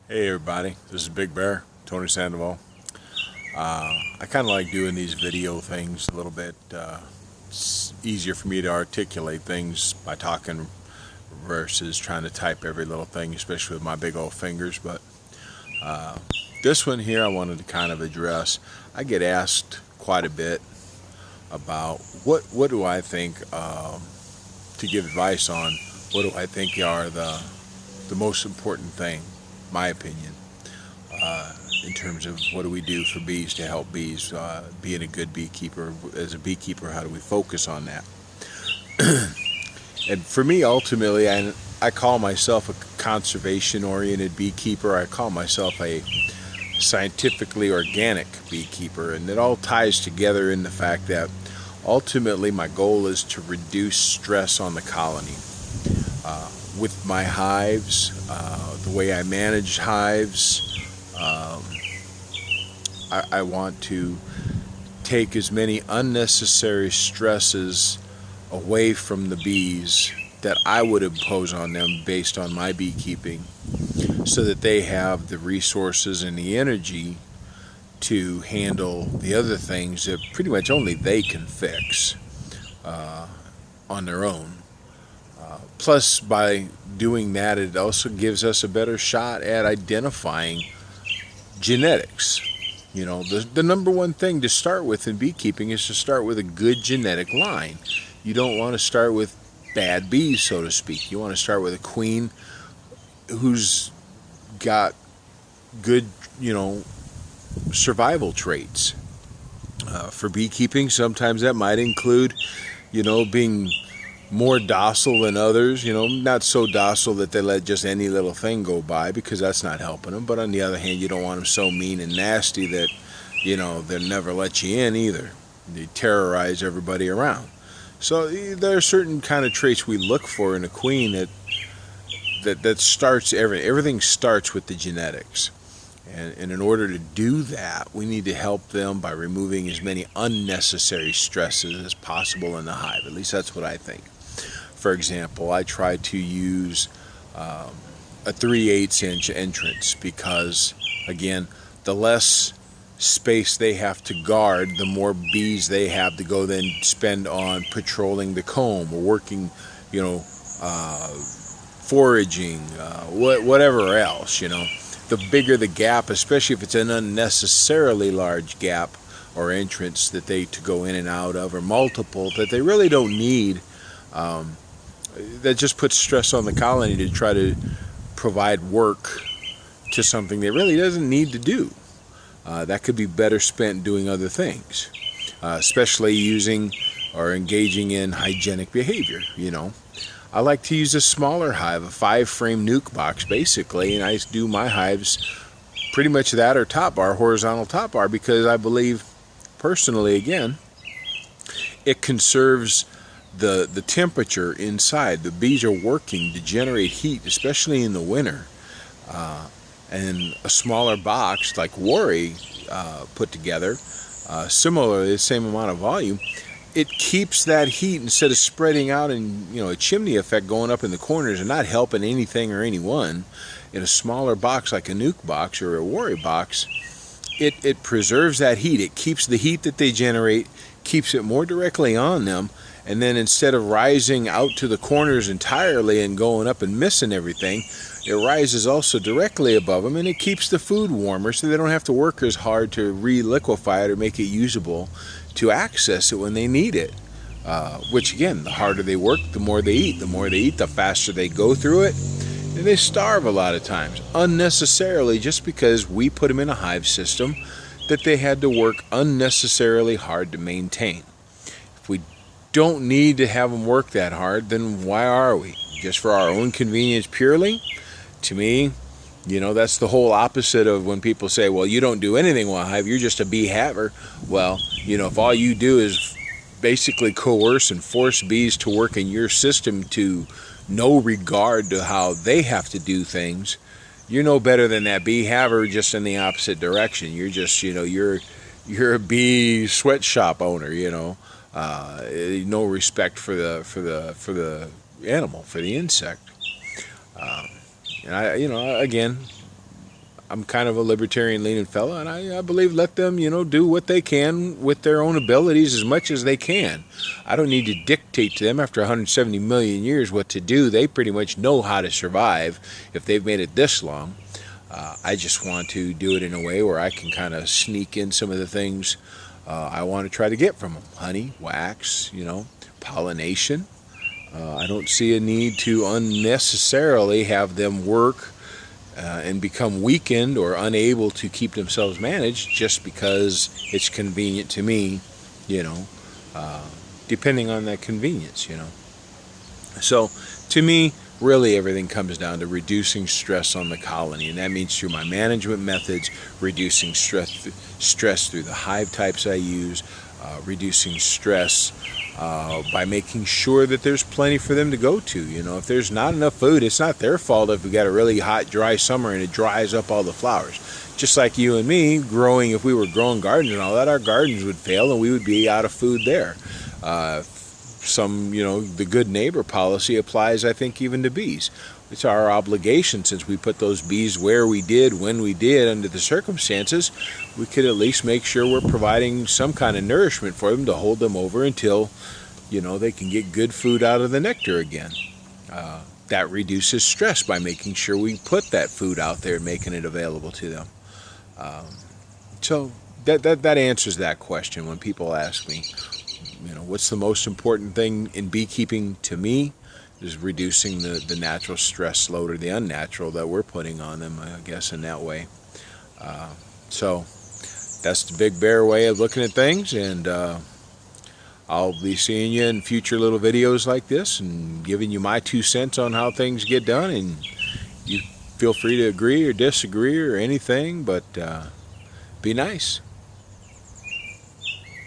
Hey everybody, this is Big Bear, Tony Sandoval. I kind of like doing these video things a little bit. It's easier for me to articulate things by talking versus trying to type every little thing, especially with my big old fingers. But this one here I wanted to kind of address. I get asked quite a bit about what do I think, to give advice on what do I think are the most important thing, my opinion, in terms of what do we do for bees to help bees, being a good beekeeper. As a beekeeper, how do we focus on that? And for me, ultimately, I call myself a conservation-oriented beekeeper. I call myself a scientifically organic beekeeper, and it all ties together in the fact that ultimately my goal is to reduce stress on the colony. With my hives, the way I manage hives, I want to take as many unnecessary stresses away from the bees that I would impose on them based on my beekeeping, so that they have the resources and the energy to handle the other things that pretty much only they can fix on their own. Plus, by doing that, it also gives us a better shot at identifying genetics. You know, the number one thing to start with in beekeeping is to start with a good genetic line. You don't want to start with bad bees, so to speak. You want to start with a queen who's got good, survival traits. For beekeeping, sometimes that might include, being more docile than others, not so docile that they let just any little thing go by, because that's not helping them. But on the other hand, you don't want them so mean and nasty that, they'll never let you in either. They terrorize everybody around. So there are certain kind of traits we look for in a queen that starts everything starts with the genetics. And in order to do that, we need to help them by removing as many unnecessary stresses as possible in the hive. At least that's what I think. For example, I try to use a 3/8 inch entrance because, again, the less space they have to guard, the more bees they have to go then spend on patrolling the comb or working, foraging, whatever else, The bigger the gap, especially if it's an unnecessarily large gap or entrance that they to go in and out of, or multiple that they really don't need, that just puts stress on the colony to try to provide work to something they really doesn't need to do. That could be better spent doing other things, especially using or engaging in hygienic behavior. I like to use a smaller hive, a 5-frame nuke box basically, and I do my hives pretty much that or top bar, horizontal top bar, because I believe personally, again, it conserves the temperature inside. The bees are working to generate heat, especially in the winter. And a smaller box like Worry put together, similarly the same amount of volume, it keeps that heat instead of spreading out and a chimney effect going up in the corners and not helping anything or anyone. In a smaller box like a nuke box or a Worry box, it preserves that heat. It keeps the heat that they generate, keeps it more directly on them, and then instead of rising out to the corners entirely and going up and missing everything, it rises also directly above them, and it keeps the food warmer so they don't have to work as hard to re-liquefy it or make it usable to access it when they need it. Which again, the harder they work, the more they eat. The more they eat, the faster they go through it. And they starve a lot of times, unnecessarily, just because we put them in a hive system that they had to work unnecessarily hard to maintain. If we don't need to have them work that hard, then why are we? Just for our own convenience purely? To me, that's the whole opposite of when people say, well, you don't do anything with a hive, you're just a bee haver. Well, if all you do is basically coerce and force bees to work in your system to no regard to how they have to do things, you're no better than that bee haver, just in the opposite direction. You're just, you're a bee sweatshop owner, no respect for the animal, for the insect. And again, I'm kind of a libertarian leaning fella, and I believe let them, do what they can with their own abilities as much as they can. I don't need to dictate to them after 170 million years what to do. They pretty much know how to survive if they've made it this long. I just want to do it in a way where I can kind of sneak in some of the things I want to try to get from them. Honey, wax, pollination. I don't see a need to unnecessarily have them work and become weakened or unable to keep themselves managed just because it's convenient to me, depending on that convenience, So to me, really everything comes down to reducing stress on the colony, and that means through my management methods, reducing stress through the hive types I use, reducing stress by making sure that there's plenty for them to go to. If there's not enough food, it's not their fault if we got a really hot, dry summer and it dries up all the flowers. Just like you and me if we were growing gardens and all that, our gardens would fail and we would be out of food there. The good neighbor policy applies, I think, even to bees. It's our obligation, since we put those bees where we did, when we did, under the circumstances, we could at least make sure we're providing some kind of nourishment for them to hold them over until, they can get good food out of the nectar again. That reduces stress by making sure we put that food out there and making it available to them. So that answers that question when people ask me, what's the most important thing in beekeeping to me? Is reducing the natural stress load, or the unnatural that we're putting on them, I guess, in that way. So that's the Big Bear way of looking at things, and I'll be seeing you in future little videos like this and giving you my 2 cents on how things get done, and you feel free to agree or disagree or anything, but be nice.